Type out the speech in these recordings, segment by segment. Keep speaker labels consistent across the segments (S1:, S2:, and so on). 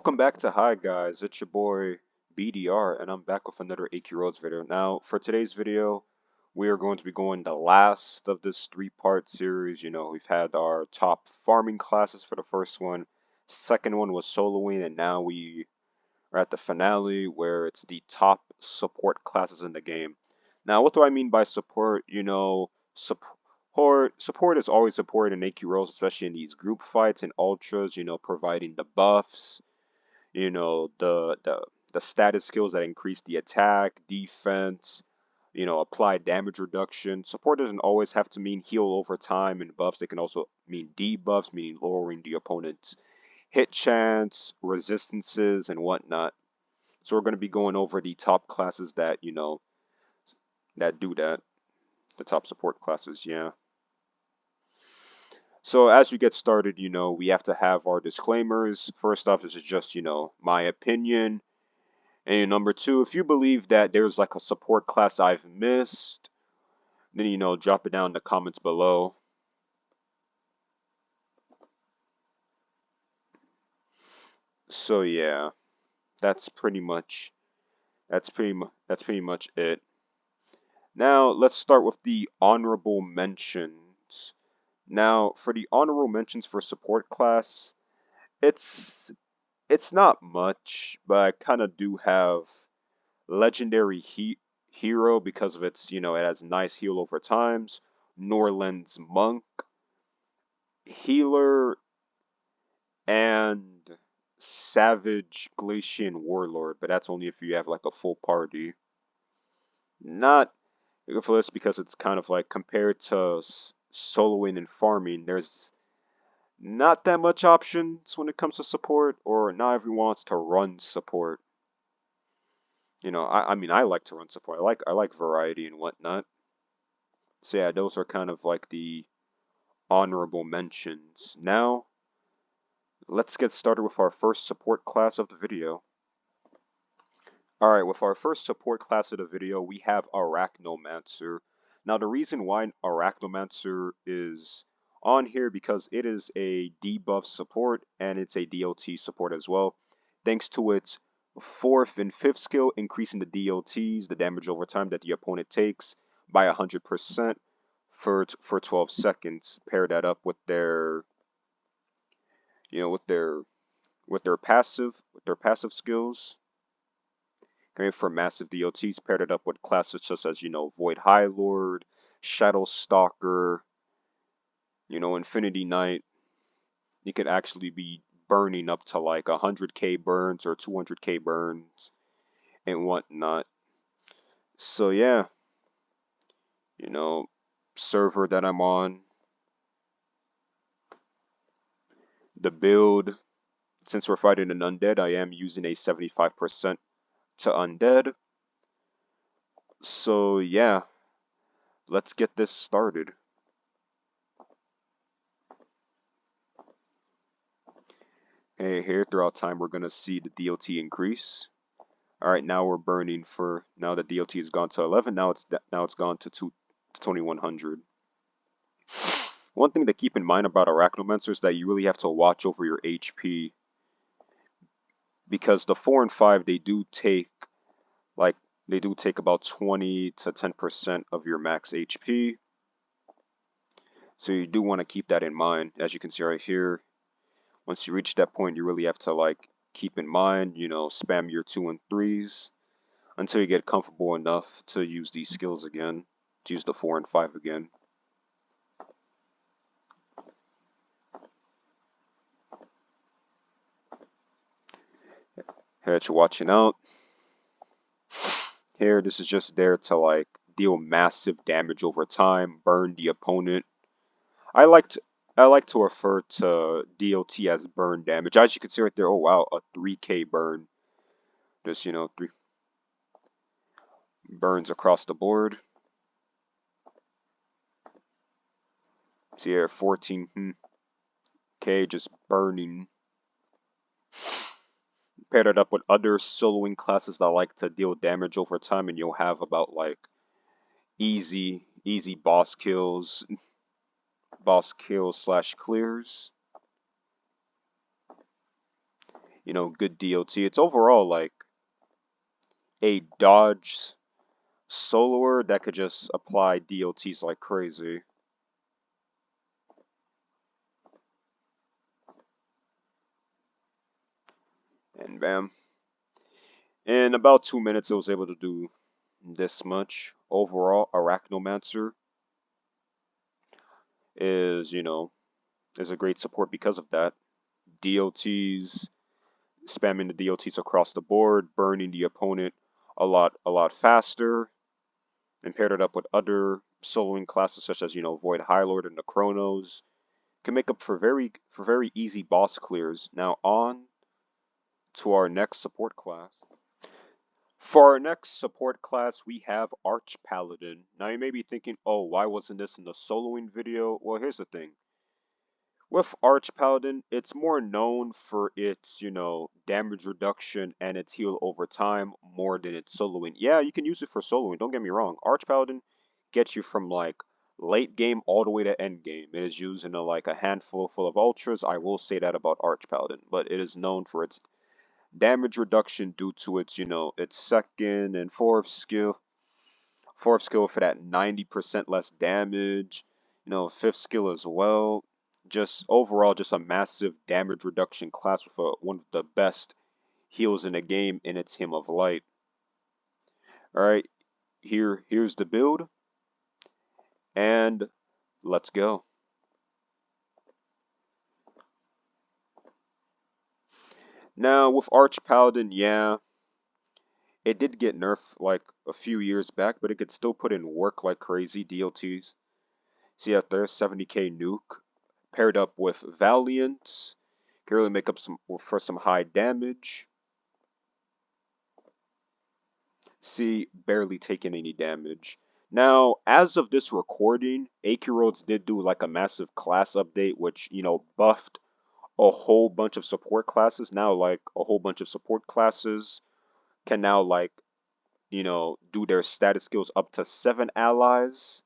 S1: Welcome back to Hi Guys, it's your boy BDR and I'm back with another AQW video. Now for today's video we are going to be going the last of this three-part series. We've had our top farming classes for the first one, second one was soloing, and now we are at the finale where it's the top support classes in the game. Now what do I mean by support? Support is always support in AQ roles, especially in these group fights and ultras, providing the buffs, the status skills that increase the attack, defense, apply damage reduction. Support doesn't always have to mean heal over time, and buffs, they can also mean debuffs, meaning lowering the opponent's hit chance, resistances, and whatnot. So we're going to be going over the top classes that, that do that. The top support classes, yeah. So as we get started, we have to have our disclaimers. First off, this is just, my opinion. And number two, if you believe that there's like a support class I've missed, then, drop it down in the comments below. So yeah, that's pretty much it. Now let's start with the honorable mentions. Now for the honorable mentions for support class, it's not much, but I kind of do have legendary hero because of its, it has nice heal over times. Norland's monk, healer, and savage Glacian warlord, but that's only if you have like a full party. Not good for this because it's kind of like compared to soloing and farming, there's not that much options when it comes to support, or not everyone wants to run support. I mean, I like to run support. I like variety and whatnot. So yeah, those are kind of like the honorable mentions. Now, let's get started with our first support class of the video. Alright, with our first support class of the video, we have Arachnomancer. Now, the reason why Arachnomancer is on here because it is a debuff support and it's a DLT support as well. Thanks to its 4th and 5th skill, increasing the DLTs, the damage over time that the opponent takes, by 100% for 12 seconds. Pair that up with their, with their passive skills. Okay, for massive DLTs, paired it up with classes such as, Void High Lord, Shadow Stalker, Infinity Knight. You could actually be burning up to like 100k burns or 200k burns and whatnot. So yeah, server that I'm on, the build, since we're fighting an undead, I am using a 75% to undead. So yeah, let's get this started. Hey, here throughout time we're gonna see the DLT increase. All right, now we're burning for, now the DLT has gone to 11. Now it's gone to 2100. One thing to keep in mind about Arachnomancer is that you really have to watch over your HP, because the 4 and 5 they do take about 20 to 10% of your max HP. So you do want to keep that in mind. As you can see right here, once you reach that point, you really have to like keep in mind, spam your 2 and 3s until you get comfortable enough to use these skills again, to use the 4 and 5 again. Here that you're watching out. Here, this is just there to like deal massive damage over time, burn the opponent. I like to refer to DLT as burn damage. As you can see right there, oh wow, a 3k burn. Just, 3 burns across the board. See here, 14k just burning. Pair that up with other soloing classes that like to deal damage over time, and you'll have about like easy boss kills / clears. good DLT. It's overall like a dodge soloer that could just apply DLTs like crazy. And bam. In about 2 minutes, it was able to do this much. Overall, Arachnomancer is, is a great support because of that. DLTs, spamming the DLTs across the board, burning the opponent a lot faster, and paired it up with other soloing classes such as, Void High Lord and the Chronos, can make up for very easy boss clears. Now on to our next support class. For our next support class, we have ArchPaladin. Now you may be thinking, oh, why wasn't this in the soloing video? Well, here's the thing. With ArchPaladin, it's more known for its, damage reduction and its heal over time more than its soloing. Yeah, you can use it for soloing, don't get me wrong. ArchPaladin gets you from like late game all the way to end game. It is used in like a handful full of ultras. I will say that about ArchPaladin, but it is known for its damage reduction due to its, its second and fourth skill. Fourth skill for that 90% less damage. Fifth skill as well. Just overall, just a massive damage reduction class with one of the best heals in the game, and it's Hymn of Light. Alright, here's the build, and let's go. Now, with ArchPaladin, yeah, it did get nerfed like a few years back, but it could still put in work like crazy, DLTs. See out there, 70k nuke, paired up with Valiant, can really make up for some high damage. See, barely taking any damage. Now, as of this recording, AQW did do like a massive class update, which, buffed a whole bunch of support classes. Now, like, a whole bunch of support classes can now, like, do their status skills up to 7 allies.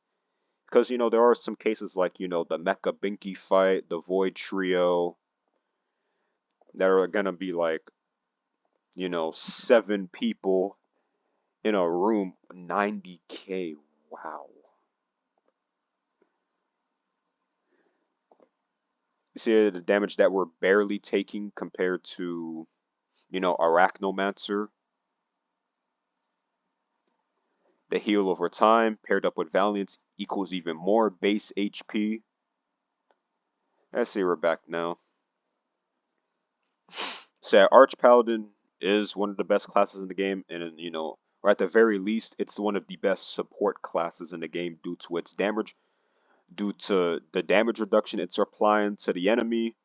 S1: Because, there are some cases like, the Mecha Binky fight, the Void Trio, that are gonna be like, 7 people in a room, 90k. Wow. You see the damage that we're barely taking compared to, Arachnomancer. The heal over time, paired up with Valiance, equals even more base HP. Let's see, we're back now. So ArchPaladin is one of the best classes in the game, and or at the very least, it's one of the best support classes in the game due to its damage, due to the damage reduction it's applying to the enemy,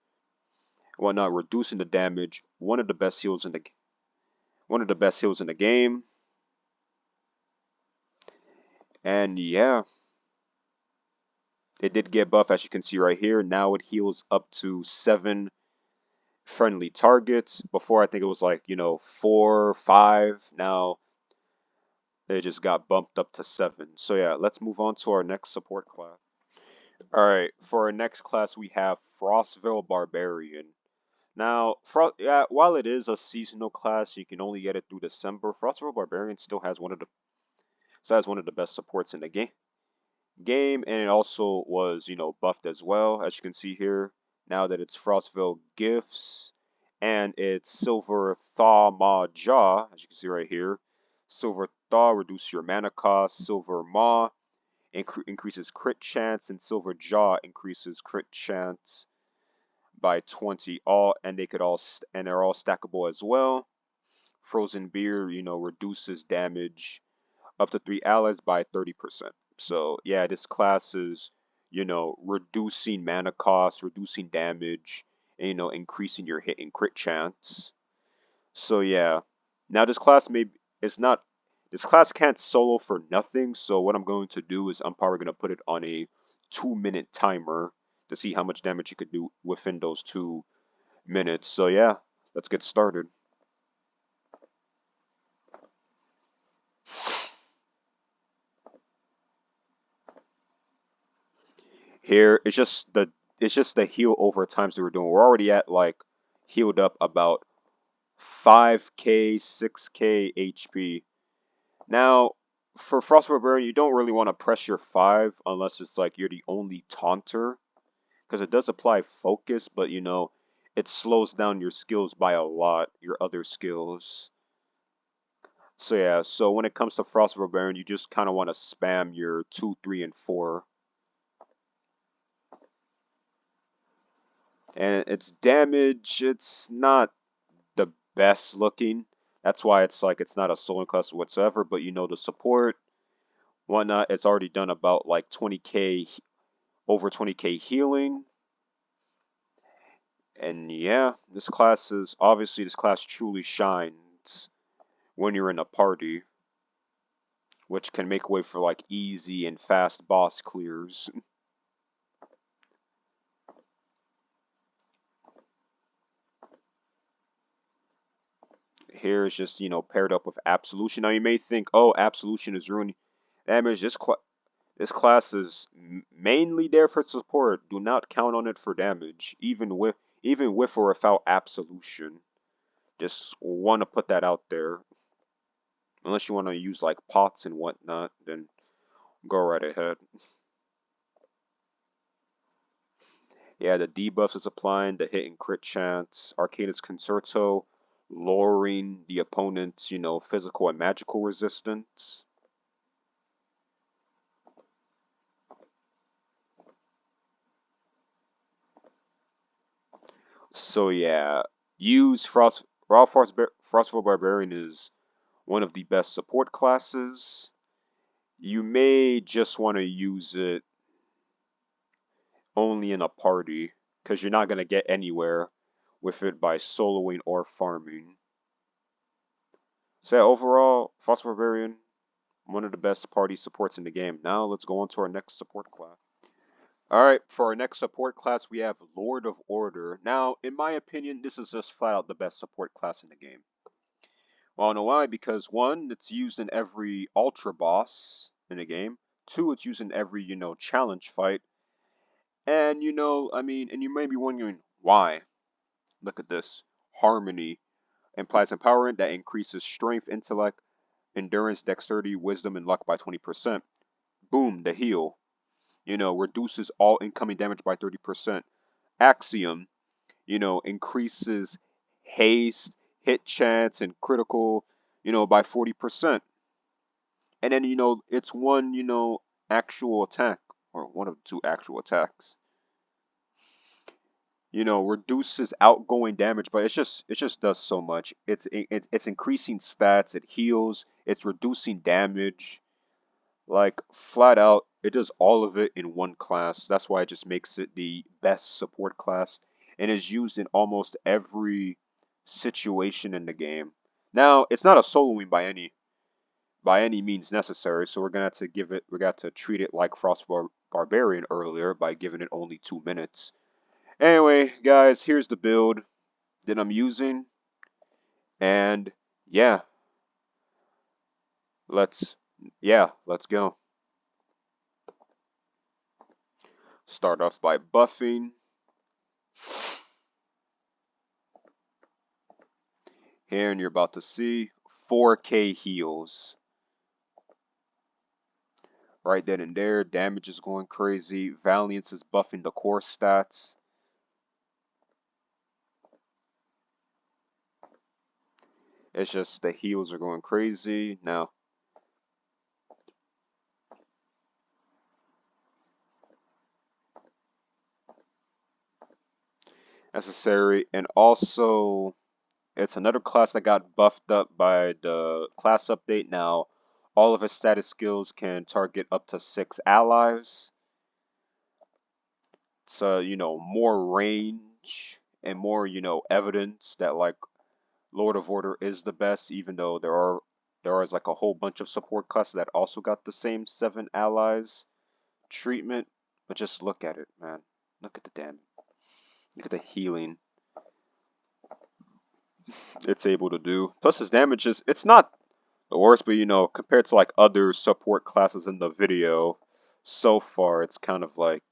S1: whatnot, reducing the damage. One of the best heals in the game. And yeah, it did get buff, as you can see right here. Now it heals up to 7 friendly targets. Before, I think it was like, 4, 5. Now it just got bumped up to 7. So yeah, let's move on to our next support class. Alright, for our next class we have Frostval Barbarian. Now, while it is a seasonal class, you can only get it through December. Frostval Barbarian still has one of the best supports in the game, and it also was, buffed as well, as you can see here. Now that it's Frostval Gifts, and it's Silver Thaw Ma Jaw, as you can see right here. Silver Thaw reduces your mana cost. Silver Maw increases crit chance, and Silver Jaw increases crit chance by 20. They're all stackable as well. Frozen Beer, reduces damage up to 3 allies by 30%. So yeah, this class is, reducing mana cost, reducing damage, and increasing your hit and crit chance. So yeah, now this class can't solo for nothing. So what I'm going to do is I'm probably going to put it on a 2-minute timer to see how much damage you could do within those 2 minutes. So yeah, let's get started. Here it's just the heal over times that we're doing. We're already at like healed up about 5k, 6k HP. Now, for Frostval Barbarian, you don't really want to press your 5 unless it's like you're the only taunter, because it does apply focus, but you know, it slows down your skills by a lot, your other skills. So yeah, so when it comes to Frostval Barbarian, you just kind of want to spam your 2, 3, and 4. And its damage, it's not the best looking. That's why it's like it's not a soloing class whatsoever, but you know the support, whatnot, it's already done about like 20k, over 20k healing. And yeah, this class truly shines when you're in a party, which can make way for like easy and fast boss clears. Here is just, you know, paired up with Absolution. Now you may think, oh, Absolution is ruining damage. This class is mainly there for support. Do not count on it for damage, even with or without Absolution. Just want to put that out there. Unless you want to use like pots and whatnot, then go right ahead. Yeah, the debuffs is applying, the hit and crit chance, Arcana's Concerto, lowering the opponent's, you know, physical and magical resistance. So yeah, use Frostval Barbarian is one of the best support classes. You may just want to use it only in a party, because you're not going to get anywhere with it by soloing or farming. So yeah, overall, Frostval Barbarian, one of the best party supports in the game. Now let's go on to our next support class. Alright, for our next support class, we have Lord of Order. Now, in my opinion, this is just flat out the best support class in the game. Well, I know why, because one, it's used in every ultra boss in the game. Two, it's used in every, you know, challenge fight. And, you know, I mean, and you may be wondering, why? Look at this. Harmony implies empowerment that increases strength, intellect, endurance, dexterity, wisdom, and luck by 20%. Boom, the heal. You know, reduces all incoming damage by 30%. Axiom, you know, increases haste, hit chance, and critical, you know, by 40%. And then, you know, it's one, you know, actual attack, or one of two actual attacks. You know, reduces outgoing damage, but it just does so much. It's increasing stats, it heals, it's reducing damage. Like, flat out, it does all of it in one class. That's why it just makes it the best support class, and is used in almost every situation in the game. Now, it's not a soloing by any means necessary, so we're gonna have to treat it like Frostval Barbarian earlier by giving it only 2 minutes. Anyway, guys, here's the build that I'm using, and yeah, let's go. Start off by buffing. Here, and you're about to see 4k heals. Right then and there, damage is going crazy. Valiance is buffing the core stats. It's just the heals are going crazy. Now, necessary, and also it's another class that got buffed up by the class update. Now, all of its status skills can target up to 6 allies. So, you know, more range and more, you know, evidence that like Lord of Order is the best, even though there is like a whole bunch of support classes that also got the same 7 allies treatment. But just look at it, man. Look at the damage. Look at the healing it's able to do. Plus his damage it's not the worst, but you know, compared to like other support classes in the video, so far it's kind of like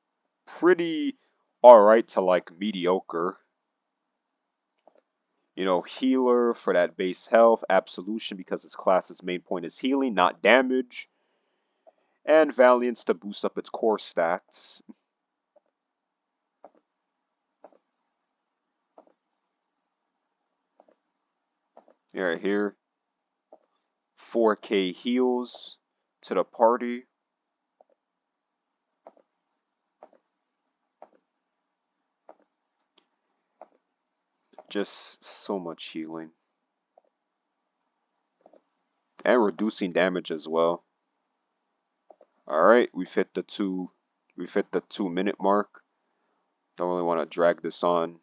S1: pretty alright to like mediocre. You know, healer for that base health, absolution because his class's main point is healing, not damage, and valiance to boost up its core stats. Right here, 4K heals to the party. Just so much healing. And reducing damage as well. Alright, we've hit the 2-minute mark. Don't really want to drag this on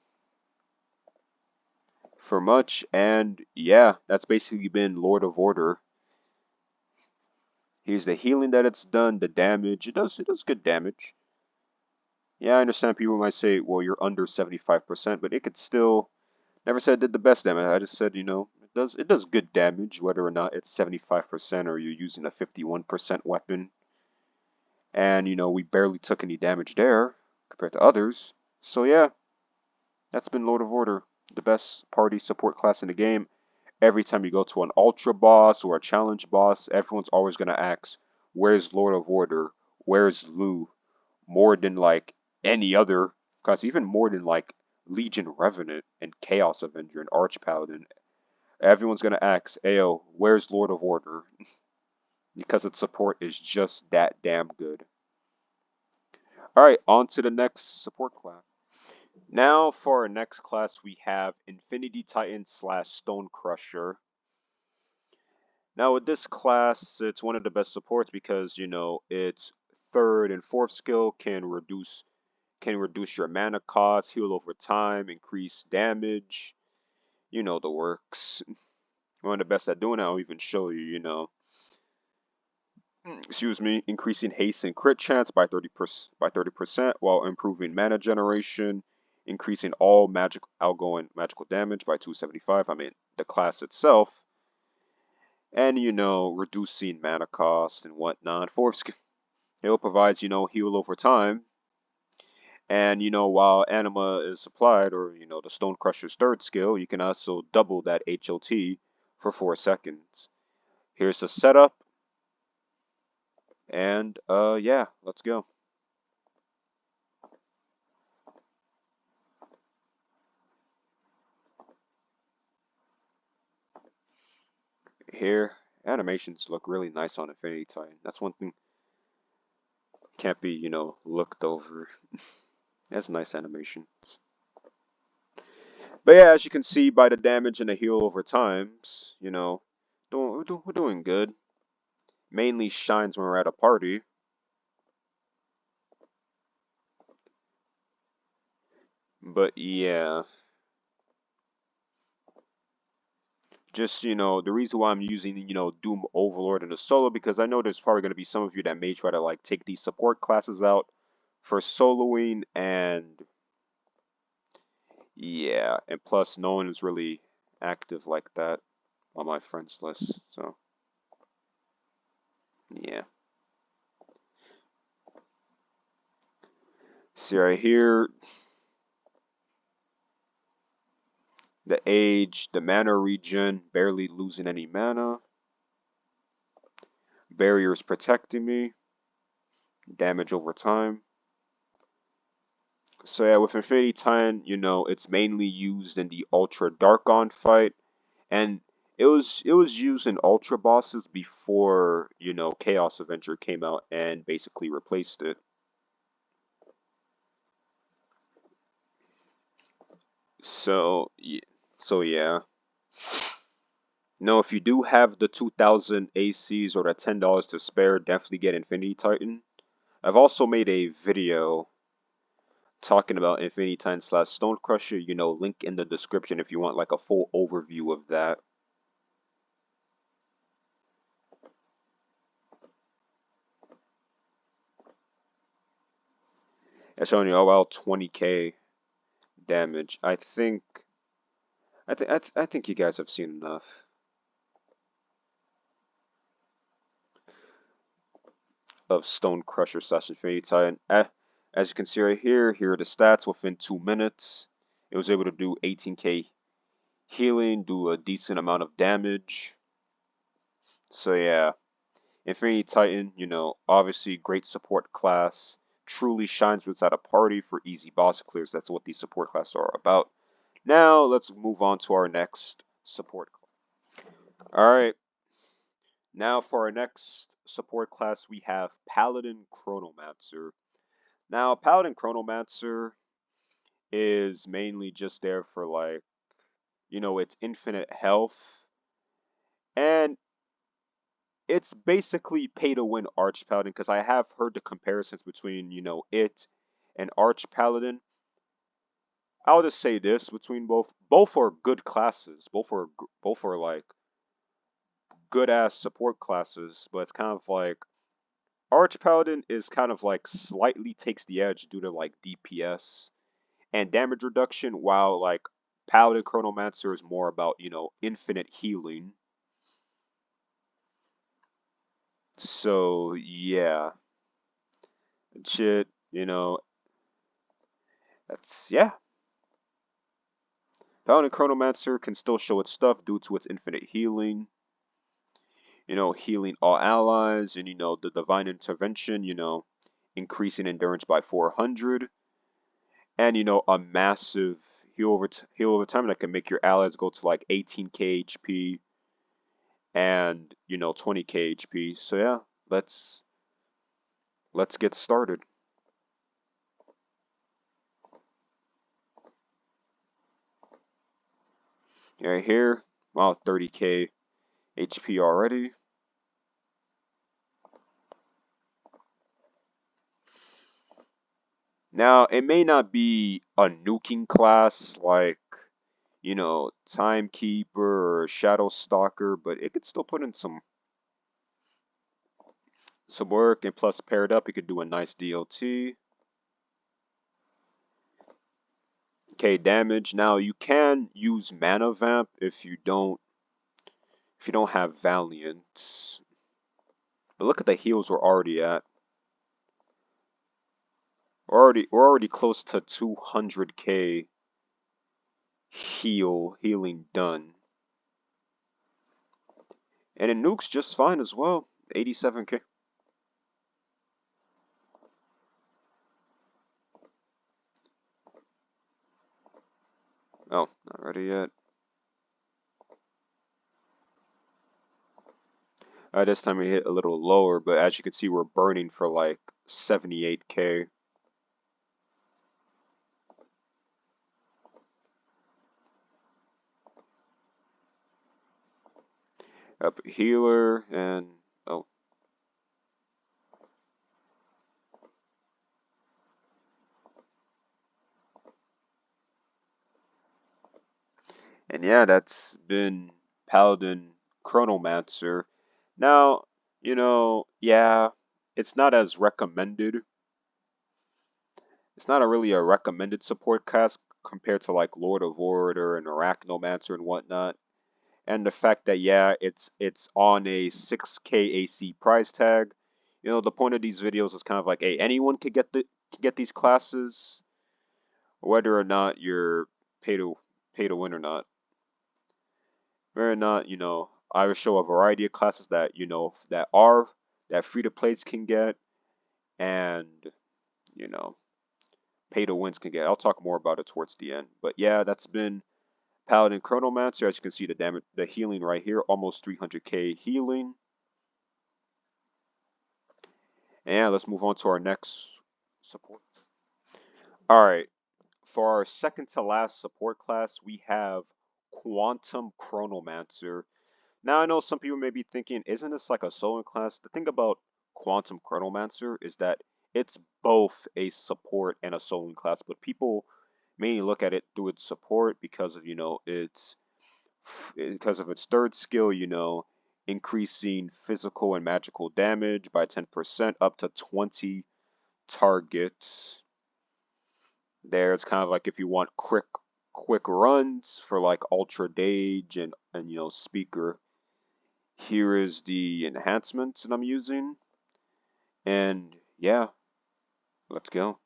S1: for much. And yeah, that's basically been Lord of Order. Here's the healing that it's done, the damage. It does good damage. Yeah, I understand people might say, well, you're under 75%, but it could still. Never said it did the best damage. I just said, you know, it does good damage, whether or not it's 75% or you're using a 51% weapon. And you know, we barely took any damage there compared to others. So yeah, that's been Lord of Order, the best party support class in the game. Every time you go to an ultra boss or a challenge boss, everyone's always gonna ask, "Where's Lord of Order? Where's Lu?" More than like any other class, even more than like Legion Revenant and Chaos Avenger and ArchPaladin. Everyone's gonna ask, "Ayo, where's Lord of Order?" Because its support is just that damn good. All right, on to the next support class. Now for our next class, we have Infinity Titan / Stone Crusher. Now with this class, it's one of the best supports because you know its third and fourth skill can reduce your mana cost, heal over time, increase damage. You know the works. One of the best at doing it. I'll even show you. You know, excuse me, increasing haste and crit chance by 30% while improving mana generation, increasing all outgoing magical damage by 275. I mean the class itself, and you know reducing mana cost and whatnot. Fourth skill, it provides you know heal over time, and you know while anima is supplied, or you know the Stone Crusher's third skill, you can also double that HOT for 4 seconds. Here's the setup. And yeah, let's go. Here, animations look really nice on Infinity Titan. That's one thing can't be, you know, looked over. That's nice animations. But yeah, as you can see by the damage and the heal over times, you know, we're doing good. Mainly shines when we're at a party. But yeah. Just, you know, the reason why I'm using, you know, Doom Overlord in the solo, because I know there's probably going to be some of you that may try to, like, take these support classes out for soloing, and yeah, and plus no one is really active like that on my friends list, so yeah. See right here, the age, the mana regen, barely losing any mana. Barriers protecting me. Damage over time. So yeah, with Infinity Titan, you know, it's mainly used in the Ultra Darkon fight, and it was used in Ultra bosses before, you know, Chaos Avenger came out and basically replaced it. So, so yeah. No, if you do have the 2000 ACs or the $10 to spare, definitely get Infinity Titan. I've also made a video talking about Infinity Titan / Stone Crusher, you know, link in the description if you want like a full overview of that. It's only about 20k damage. I think you guys have seen enough of Stone Crusher / Infinity Titan. As you can see right here, here are the stats within 2 minutes. It was able to do 18k healing, do a decent amount of damage. So yeah, Infinity Titan, you know, obviously great support class. Truly shines without a party for easy boss clears. That's what these support classes are about. Now let's move on to our next support class. Alright, now for our next support class we have Paladin Chronomancer. Now Paladin Chronomancer is mainly just there for like, you know, it's infinite health. And it's basically pay to win ArchPaladin because I have heard the comparisons between, you know, it and ArchPaladin. I'll just say this between both. Both are good classes. Both are like good ass support classes, but it's kind of like ArchPaladin is kind of like slightly takes the edge due to like DPS and damage reduction, while like Paladin Chronomancer is more about, you know, infinite healing. So yeah, shit, you know, that's yeah. Paladin Chronomancer can still show its stuff due to its infinite healing. You know, healing all allies, and you know, the divine intervention, you know, increasing endurance by 400. And you know, a massive heal over time that can make your allies go to like 18k HP and you know 20k HP. So yeah, let's get started. Right here, wow, 30k HP already. Now, it may not be a nuking class like, you know, Timekeeper or Shadow Stalker, but it could still put in some work, and plus paired up, it could do a nice DLT. Okay, damage. Now you can use Mana Vamp if you don't have Valiant. But look at the heals we're already at. We're already close to 200k healing done. And it nukes just fine as well. 87k. Oh, not ready yet. This time we hit a little lower, but as you can see, we're burning for like 78k. Up healer, and oh. And yeah, that's been Paladin Chronomancer. Now, you know, yeah, it's not as recommended. It's not really a recommended support cast compared to like Lord of Order and Arachnomancer and whatnot. And the fact that yeah, it's on a 6k AC price tag. You know, the point of these videos is kind of like, hey, anyone could get these classes, whether or not you're pay to win or not. Whether or not, you know, I will show a variety of classes that, you know, that free to plays can get, and you know, pay to wins can get. I'll talk more about it towards the end. But yeah, that's been Paladin Chronomancer. As you can see, the damage, the healing right here, almost 300k healing. And let's move on to our next support. All right, for our second to last support class, we have Quantum Chronomancer. Now I know some people may be thinking, isn't this like a soloing class? The thing about Quantum Chronomancer is that it's both a support and a soloing class, but people mainly look at it through its support because of, you know, because of its third skill, you know, increasing physical and magical damage by 10% up to 20 targets. There, it's kind of like if you want quick runs for like Ultra Dage and you know, Speaker. Here is the enhancements that I'm using. And yeah, let's go.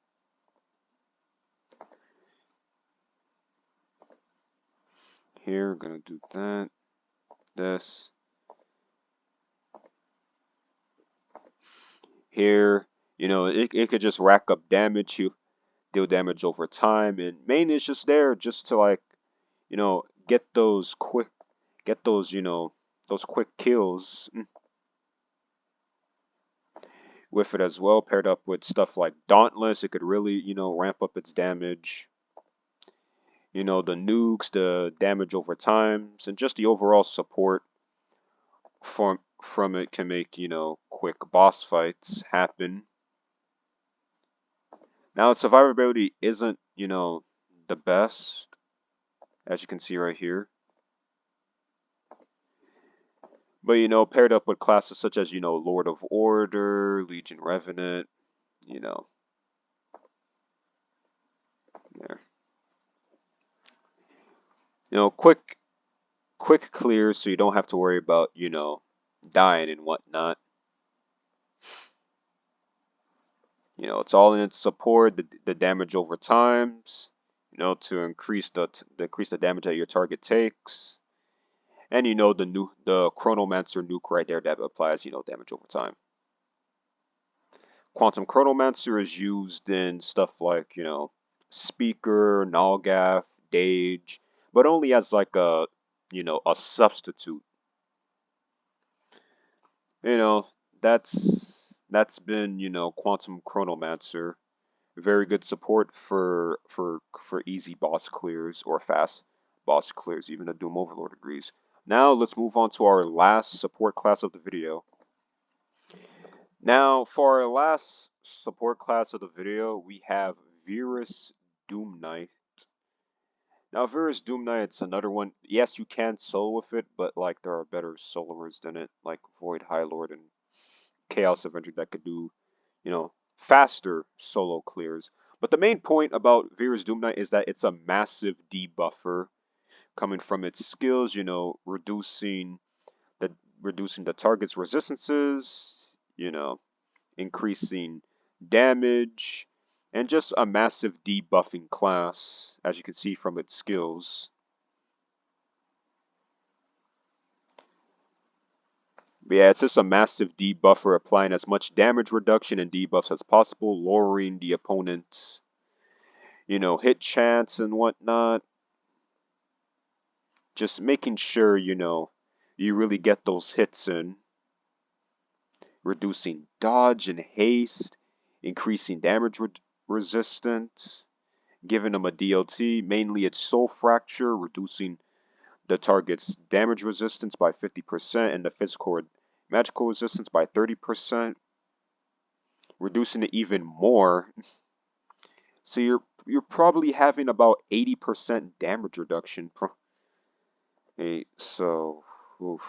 S1: here. I'm gonna do that. This. Here. You know, it could just rack up damage. You deal damage over time, and mainly it's just there just to like, you know, get those you know, those quick kills with it as well. Paired up with stuff like Dauntless, it could really, you know, ramp up its damage. You know, the nukes, the damage over times, and just the overall support from it can make, you know, quick boss fights happen. Now, its survivability isn't, you know, the best, as you can see right here. But, you know, paired up with classes such as, you know, Lord of Order, Legion Revenant, you know, there. You know, quick clears so you don't have to worry about, you know, dying and whatnot. You know, it's all in its support, the damage over times, you know, to increase the damage that your target takes. And you know the Chronomancer nuke right there that applies, you know, damage over time. Quantum Chronomancer is used in stuff like, you know, Speaker, Nalgath, Dage, but only as like a, you know, a substitute. You know, that's been, you know, Quantum Chronomancer. Very good support for easy boss clears or fast boss clears, even the Doom Overlord agrees. Now let's move on to our last support class of the video. Now for our last support class of the video, we have Verus DoomKnight. Now Verus DoomKnight's another one. Yes, you can solo with it, but like there are better soloers than it, like Void High Lord and Chaos Avenger that could do, you know, faster solo clears. But the main point about Verus DoomKnight is that it's a massive debuffer coming from its skills, you know, reducing the target's resistances, you know, increasing damage, and just a massive debuffing class, as you can see from its skills. But yeah, it's just a massive debuffer, applying as much damage reduction and debuffs as possible, lowering the opponent's, you know, hit chance and whatnot. Just making sure, you know, you really get those hits in. Reducing dodge and haste, increasing damage resistance, giving them a DLT, mainly its Soul Fracture, reducing the target's damage resistance by 50% and the physical magical resistance by 30%, reducing it even more. So you're probably having about 80% damage reduction. Hey, so oof.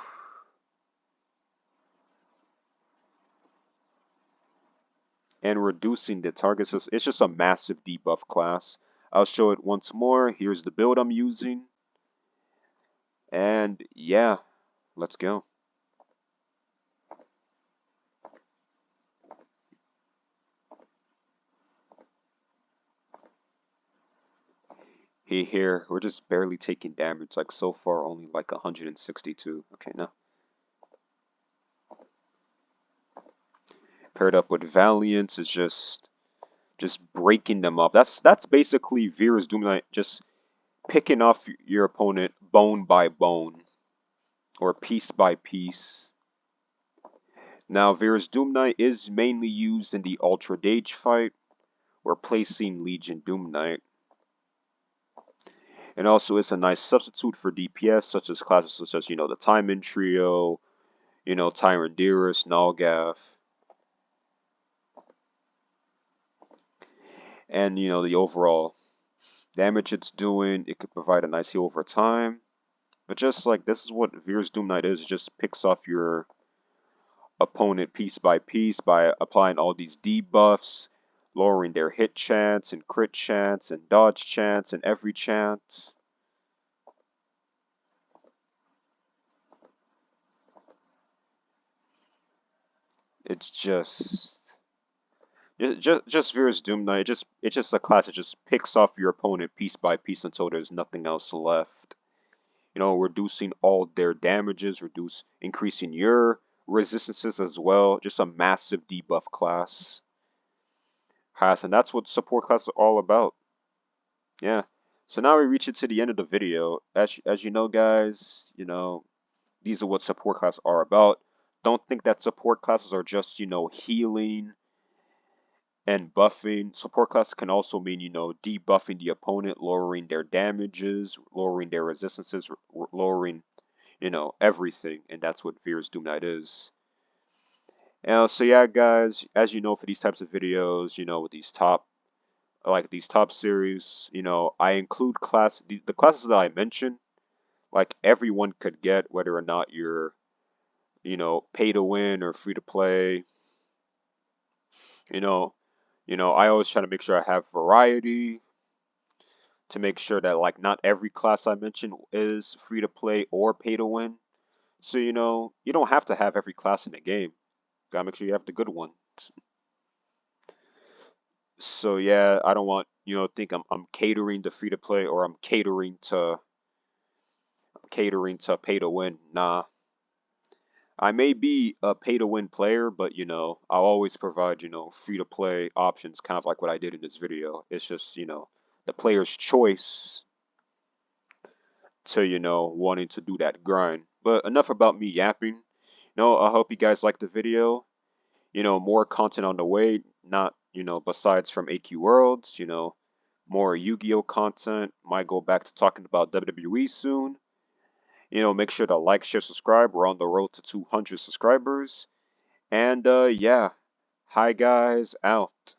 S1: And reducing the target. It's just a massive debuff class. I'll show it once more. Here's the build I'm using. And yeah, let's go. Here, we're just barely taking damage. Like so far, only like 162. Okay, now. Paired up with Valiance is just breaking them up. That's basically Verus DoomKnight just picking off your opponent bone by bone or piece by piece. Now, Verus DoomKnight is mainly used in the Ultra Dage fight, replacing Legion DoomKnight. And also, it's a nice substitute for DPS, such as classes such as, you know, the Timon Trio, you know, Tyrandirus, Nalgath. And, you know, the overall damage it's doing, it could provide a nice heal over time. But just like, this is what Verus DoomKnight is, it just picks off your opponent piece by piece by applying all these debuffs, lowering their hit chance and crit chance and dodge chance and every chance. It's just Verus DoomKnight. It's just a class that just picks off your opponent piece by piece until there's nothing else left. you know, reducing all their damages, increasing your resistances as well. Just a massive debuff class. And that's what support classes are all about. Yeah. So now we reach it to the end of the video. As you know, guys, you know, these are what support classes are about. Don't think that support classes are just, you know, healing and buffing. Support classes can also mean, you know, debuffing the opponent, lowering their damages, lowering their resistances, lowering, you know, everything. And that's what Verus DoomKnight is. So yeah, guys, as you know, for these types of videos, you know, with these top series, you know, I include the classes that I mentioned, like everyone could get, whether or not you're, you know, pay to win or free to play. You know, I always try to make sure I have variety to make sure that like not every class I mention is free to play or pay to win. So, you know, you don't have to have every class in the game. Gotta make sure you have the good ones. So yeah, I don't want, you know, think I'm catering to free to play or I'm catering to pay to win. Nah. I may be a pay to win player, but you know, I'll always provide, you know, free to play options, kind of like what I did in this video. It's just, you know, the player's choice to, you know, wanting to do that grind. But enough about me yapping. No, I hope you guys liked the video. You know, more content on the way, not, you know, besides from AQ Worlds, you know, more Yu-Gi-Oh content. Might go back to talking about WWE soon. You know, make sure to like, share, subscribe. We're on the road to 200 subscribers. And yeah, hi guys, out.